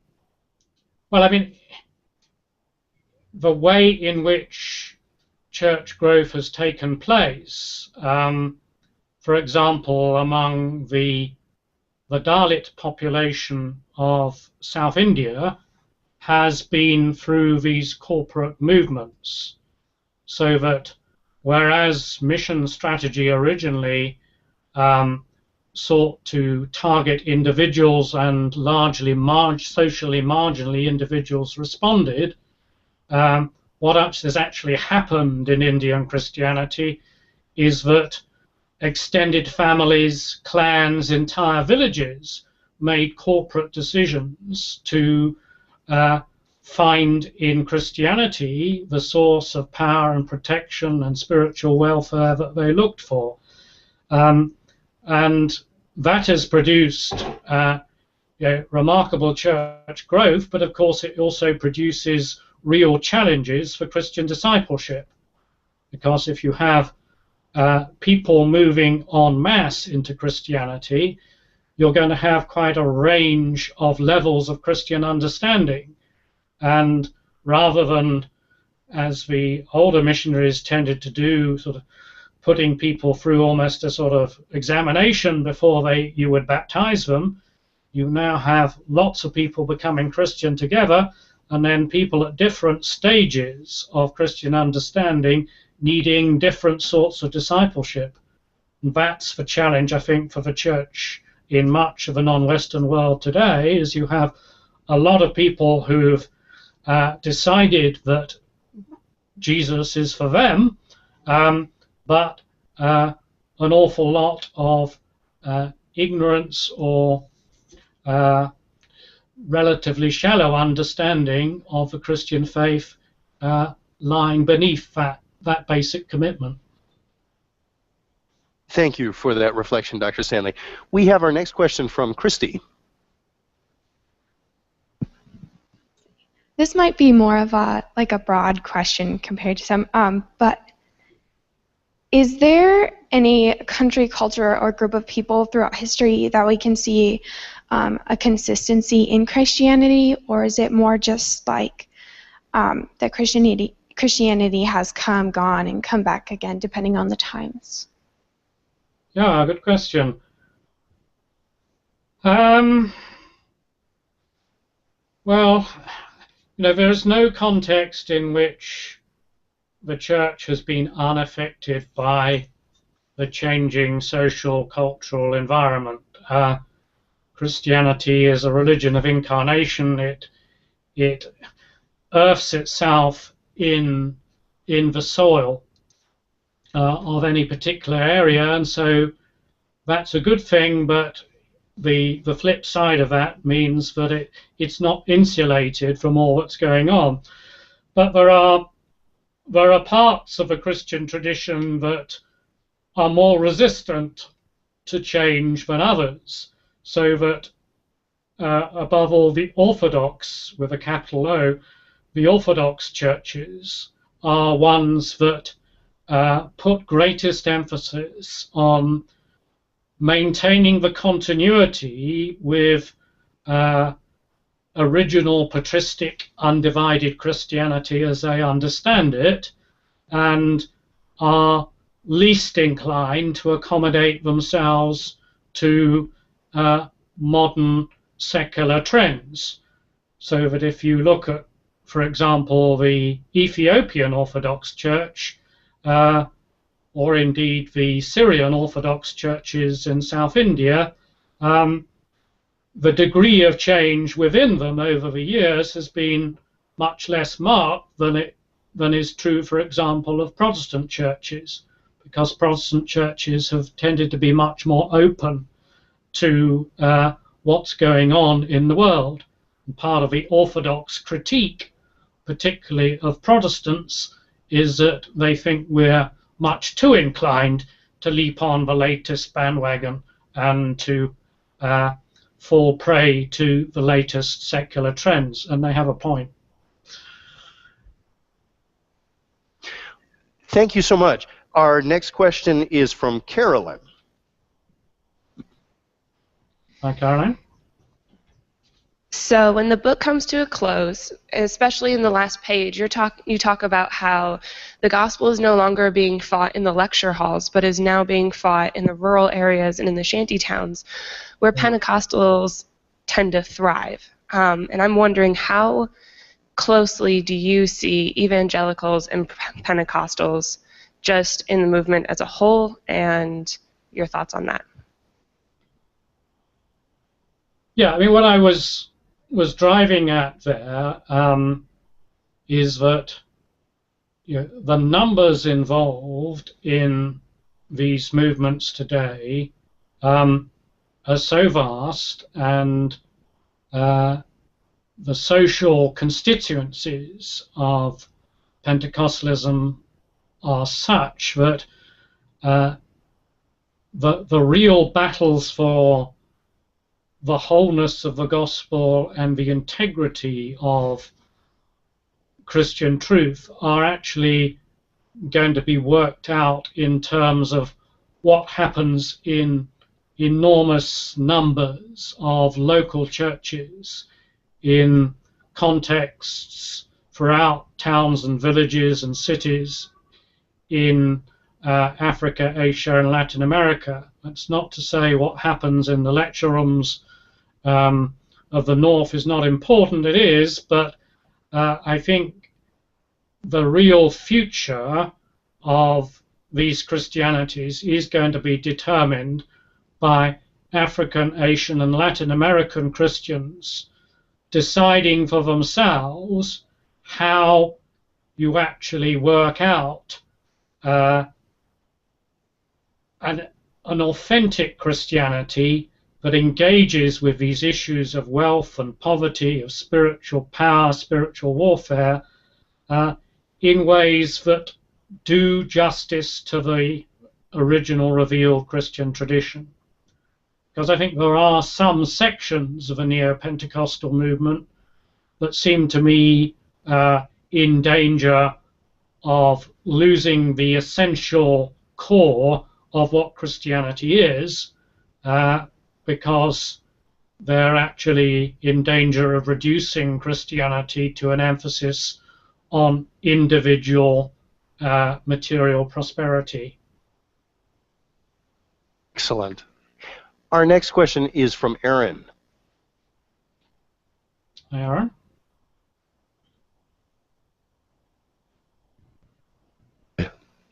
I mean, the way in which church growth has taken place, for example, among the Dalit population of South India, has been through these corporate movements. So that whereas mission strategy originally sought to target individuals and largely socially marginally individuals responded, what has actually happened in Indian Christianity is that extended families, clans, entire villages made corporate decisions to find in Christianity the source of power and protection and spiritual welfare that they looked for. And that has produced remarkable church growth, but of course it also produces real challenges for Christian discipleship. Because if you have people moving en masse into Christianity, you're going to have quite a range of levels of Christian understanding. And rather than, as the older missionaries tended to do, sort of putting people through almost a sort of examination before you would baptize them, you now have lots of people becoming Christian together, and then people at different stages of Christian understanding needing different sorts of discipleship. And that's the challenge, I think, for the church in much of the non-Western world today, is you have a lot of people who've decided that Jesus is for them, but an awful lot of ignorance or relatively shallow understanding of the Christian faith lying beneath that basic commitment. Thank you for that reflection, Dr. Stanley. We have our next question from Christy. This might be more of a broad question compared to some, but is there any country, culture, or group of people throughout history that we can see a consistency in Christianity, or is it more just like that Christianity has come, gone, and come back again, depending on the times? Yeah, good question. Well, there is no context in which the church has been unaffected by the changing social, cultural environment. Christianity is a religion of incarnation. It earths itself in the soil of any particular area, and so that's a good thing, but the flip side of that means that it's not insulated from all that's going on. But there are parts of a Christian tradition that are more resistant to change than others, so that above all, the Orthodox, with a capital O, the Orthodox churches are ones that put greatest emphasis on maintaining the continuity with original patristic undivided Christianity as they understand it, and are least inclined to accommodate themselves to modern secular trends. So that if you look at, for example, the Ethiopian Orthodox Church, or indeed the Syrian Orthodox churches in South India, the degree of change within them over the years has been much less marked than is true, for example, of Protestant churches, because Protestant churches have tended to be much more open to what's going on in the world. And part of the Orthodox critique particularly of Protestants, is that they think we're much too inclined to leap on the latest bandwagon and to fall prey to the latest secular trends, and they have a point. Thank you so much. Our next question is from Carolyn. Hi, Caroline. So when the book comes to a close, especially in the last page, you talk about how the gospel is no longer being fought in the lecture halls, but is now being fought in the rural areas and in the shanty towns, where Pentecostals tend to thrive. And I'm wondering, how closely do you see evangelicals and Pentecostals just in the movement as a whole, and your thoughts on that? Yeah, I mean, what I was driving at there is that the numbers involved in these movements today are so vast, and the social constituencies of Pentecostalism are such that the real battles for the wholeness of the gospel and the integrity of Christian truth are actually going to be worked out in terms of what happens in enormous numbers of local churches in contexts throughout towns and villages and cities in Africa, Asia, and Latin America. That's not to say what happens in the lecture rooms of the North is not important. It is, but I think the real future of these Christianities is going to be determined by African, Asian, and Latin American Christians deciding for themselves how you actually work out an authentic Christianity that engages with these issues of wealth and poverty, of spiritual power, spiritual warfare, in ways that do justice to the original revealed Christian tradition. Because I think there are some sections of the neo-Pentecostal movement that seem to me in danger of losing the essential core of what Christianity is, because they're actually in danger of reducing Christianity to an emphasis on individual material prosperity. Excellent. Our next question is from Aaron. Hi, Aaron.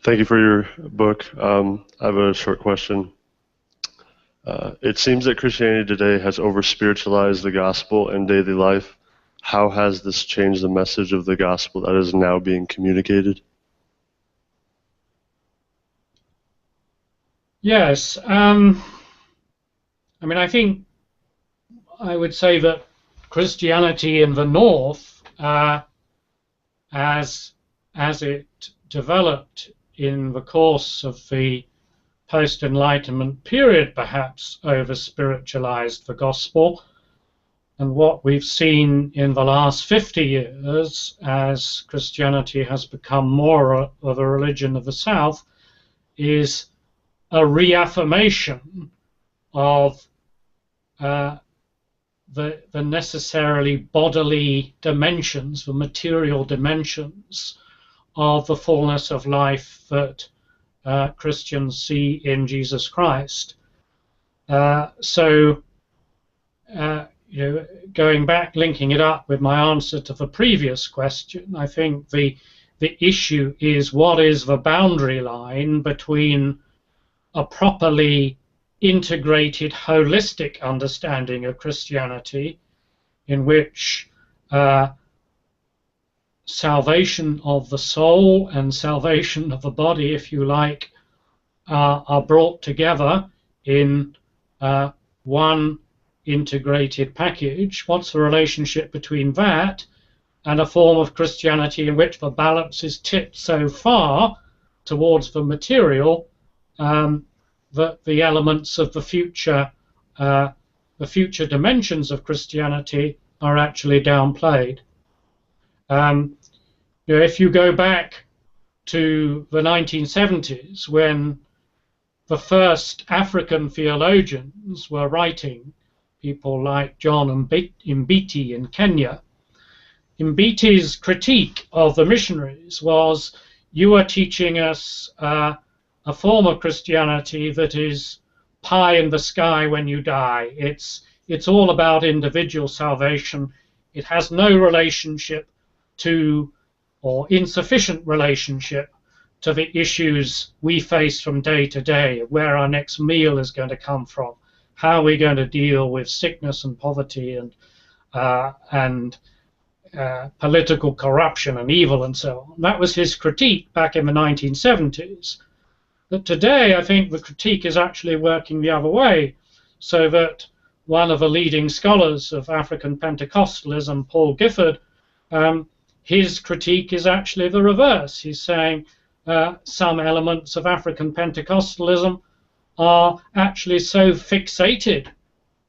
Thank you for your book. I have a short question. It seems that Christianity today has over-spiritualized the gospel in daily life. How has this changed the message of the gospel that is now being communicated? Yes. I mean, I think I would say that Christianity in the North, as it developed in the course of the post-Enlightenment period, perhaps over-spiritualized the gospel. And what we've seen in the last 50 years, as Christianity has become more of a religion of the South, is a reaffirmation of the necessarily bodily dimensions, the material dimensions of the fullness of life that Christians see in Jesus Christ. So, going back, linking it up with my answer to the previous question, I think the issue is, what is the boundary line between a properly integrated, holistic understanding of Christianity, in which salvation of the soul and salvation of the body, if you like, are brought together in one integrated package? What's the relationship between that and a form of Christianity in which the balance is tipped so far towards the material that the elements of the future dimensions of Christianity are actually downplayed. If you go back to the 1970s, when the first African theologians were writing, people like John Mbiti in Kenya, Mbiti's critique of the missionaries was, you are teaching us a form of Christianity that is pie in the sky when you die. It's all about individual salvation. It has no relationship to, or insufficient relationship to, the issues we face from day to day, where our next meal is going to come from, how we're going to deal with sickness and poverty and political corruption and evil and so on. That was his critique back in the 1970s. But today, I think the critique is actually working the other way, so that one of the leading scholars of African Pentecostalism, Paul Gifford, his critique is actually the reverse. He's saying some elements of African Pentecostalism are actually so fixated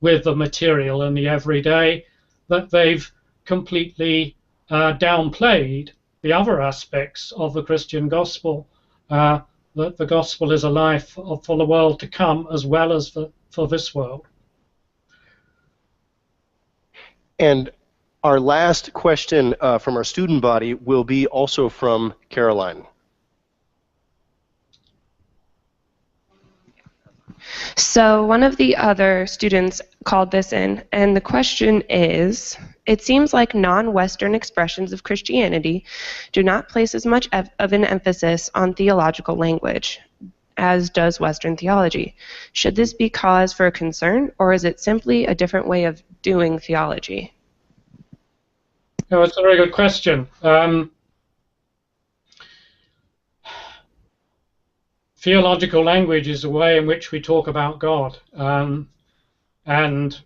with the material and the everyday that they've completely downplayed the other aspects of the Christian gospel, that the gospel is a life for the world to come as well as for this world. And our last question from our student body will be also from Caroline. So one of the other students called this in, and the question is, it seems like non-Western expressions of Christianity do not place as much of an emphasis on theological language as does Western theology. Should this be cause for concern, or is it simply a different way of doing theology? No, it's a very good question. Theological language is a way in which we talk about God, and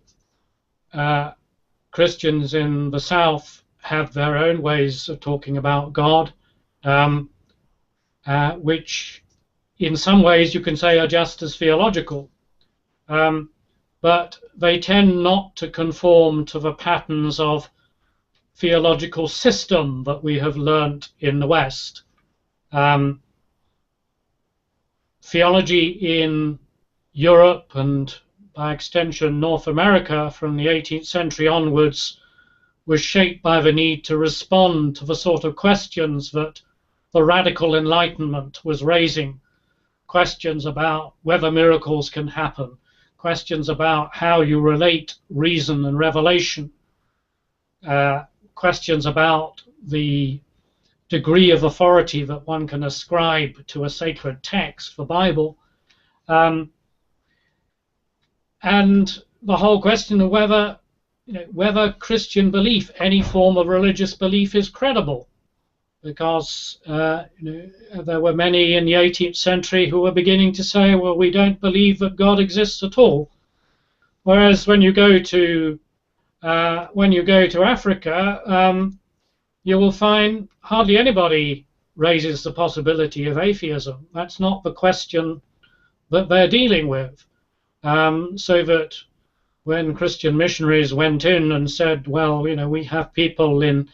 Christians in the South have their own ways of talking about God, which in some ways you can say are just as theological, but they tend not to conform to the patterns of theological system that we have learnt in the West. Theology in Europe and by extension North America from the 18th century onwards was shaped by the need to respond to the sort of questions that the radical Enlightenment was raising. Questions about whether miracles can happen, questions about how you relate reason and revelation, questions about the degree of authority that one can ascribe to a sacred text, the Bible, and the whole question of whether Christian belief, any form of religious belief, is credible, because there were many in the 18th century who were beginning to say, well, we don't believe that God exists at all. Whereas when you go to Africa, you will find hardly anybody raises the possibility of atheism. That's not the question that they're dealing with. So that when Christian missionaries went in and said, well, we have people in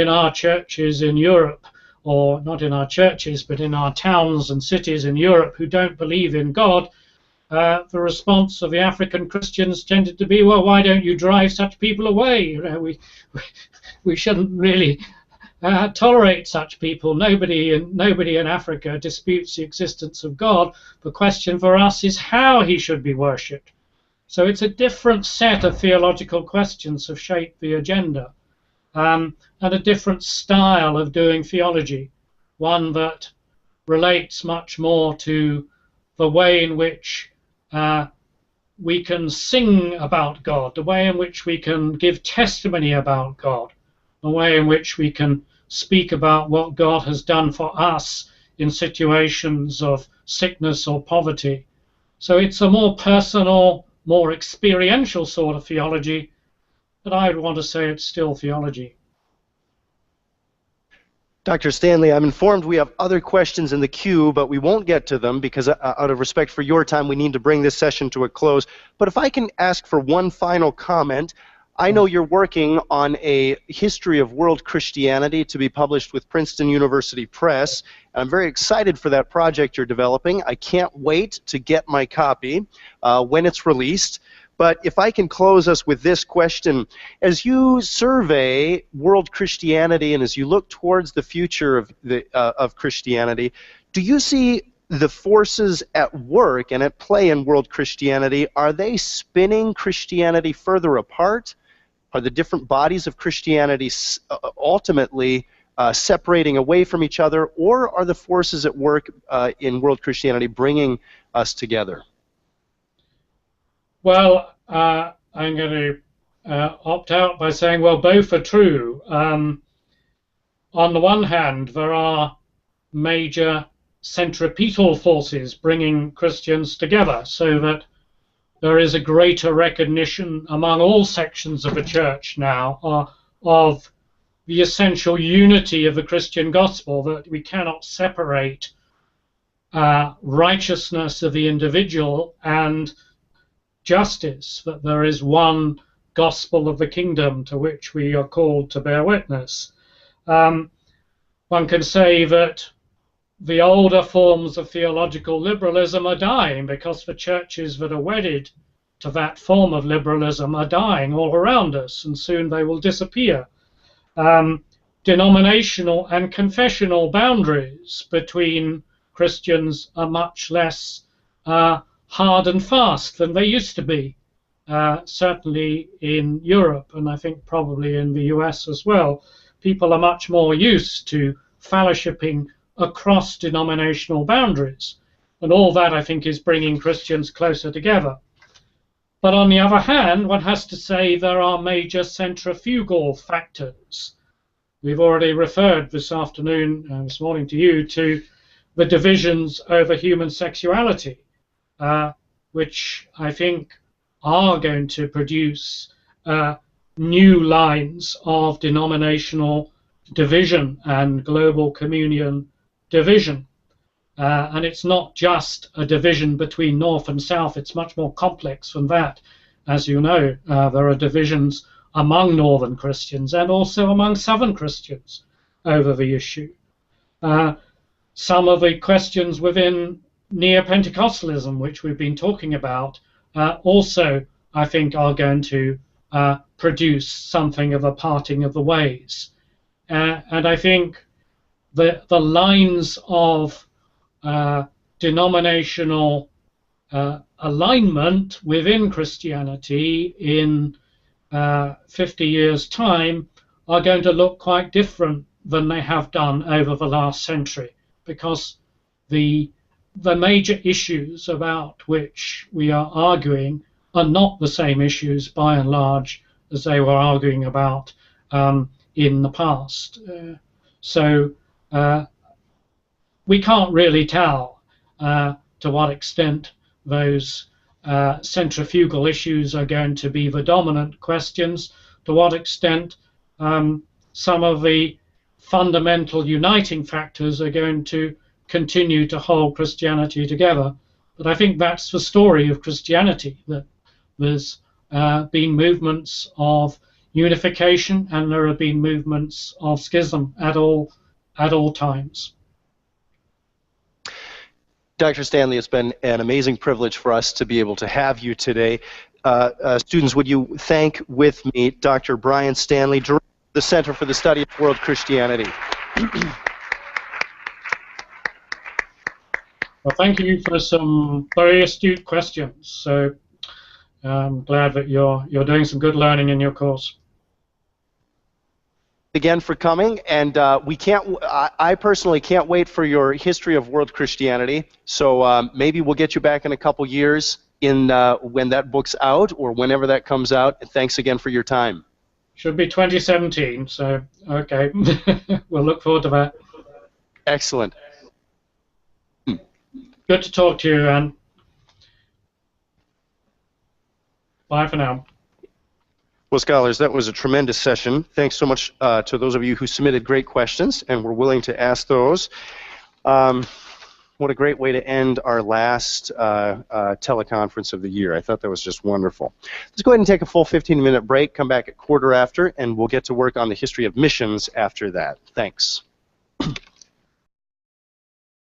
our churches in Europe, or not in our churches, but in our towns and cities in Europe who don't believe in God, the response of the African Christians tended to be, well, why don't you drive such people away? We shouldn't really tolerate such people. Nobody in Africa disputes the existence of God. The question for us is how he should be worshipped. So it's a different set of theological questions have shaped the agenda, and a different style of doing theology, one that relates much more to the way in which we can sing about God, the way in which we can give testimony about God, the way in which we can speak about what God has done for us in situations of sickness or poverty. So it's a more personal, more experiential sort of theology, but I would want to say it's still theology. Dr. Stanley, I'm informed we have other questions in the queue, but we won't get to them because out of respect for your time, we need to bring this session to a close. But if I can ask for one final comment, I know you're working on a history of world Christianity to be published with Princeton University Press. And I'm very excited for that project you're developing. I can't wait to get my copy when it's released. But if I can close us with this question, as you survey world Christianity and as you look towards the future of Christianity, do you see the forces at work and at play in world Christianity? Are they spinning Christianity further apart? Are the different bodies of Christianity ultimately separating away from each other? Or are the forces at work in world Christianity bringing us together? Well, I'm going to opt out by saying, well, both are true. On the one hand, there are major centripetal forces bringing Christians together so that there is a greater recognition among all sections of the church now of the essential unity of the Christian gospel, that we cannot separate righteousness of the individual and justice, that there is one gospel of the kingdom to which we are called to bear witness. One can say that the older forms of theological liberalism are dying because the churches that are wedded to that form of liberalism are dying all around us, and soon they will disappear. Denominational and confessional boundaries between Christians are much less hard and fast than they used to be, certainly in Europe, and I think probably in the US as well. People are much more used to fellowshipping across denominational boundaries, and all that, I think, is bringing Christians closer together. But on the other hand, one has to say there are major centrifugal factors. We've already referred this afternoon, this morning to you, to the divisions over human sexuality, which I think are going to produce new lines of denominational division and global communion division. And it's not just a division between North and South, it's much more complex than that. As you know, there are divisions among Northern Christians and also among Southern Christians over the issue. Some of the questions within Neo-Pentecostalism, which we've been talking about, also, I think, are going to produce something of a parting of the ways. And I think the lines of denominational alignment within Christianity in 50 years' time are going to look quite different than they have done over the last century, because the major issues about which we are arguing are not the same issues by and large as they were arguing about in the past. So we can't really tell to what extent those centrifugal issues are going to be the dominant questions, to what extent some of the fundamental uniting factors are going to continue to hold Christianity together. But I think that's the story of Christianity, that there's been movements of unification and there have been movements of schism at all times. Dr. Stanley, it's been an amazing privilege for us to be able to have you today. Students, would you thank with me Dr. Brian Stanley, Director of the Center for the Study of World Christianity. Well, thank you for some very astute questions. So I'm glad that you're doing some good learning in your course. Again for coming, and I personally can't wait for your history of world Christianity. So maybe we'll get you back in a couple years when that book's out or whenever that comes out. And thanks again for your time. Should be 2017. So okay, we'll look forward to that. Excellent. Good to talk to you, and bye for now. Well, scholars, that was a tremendous session. Thanks so much to those of you who submitted great questions and were willing to ask those. What a great way to end our last teleconference of the year. I thought that was just wonderful. Let's go ahead and take a full 15-minute break, come back at 15:15, and we'll get to work on the history of missions after that. Thanks.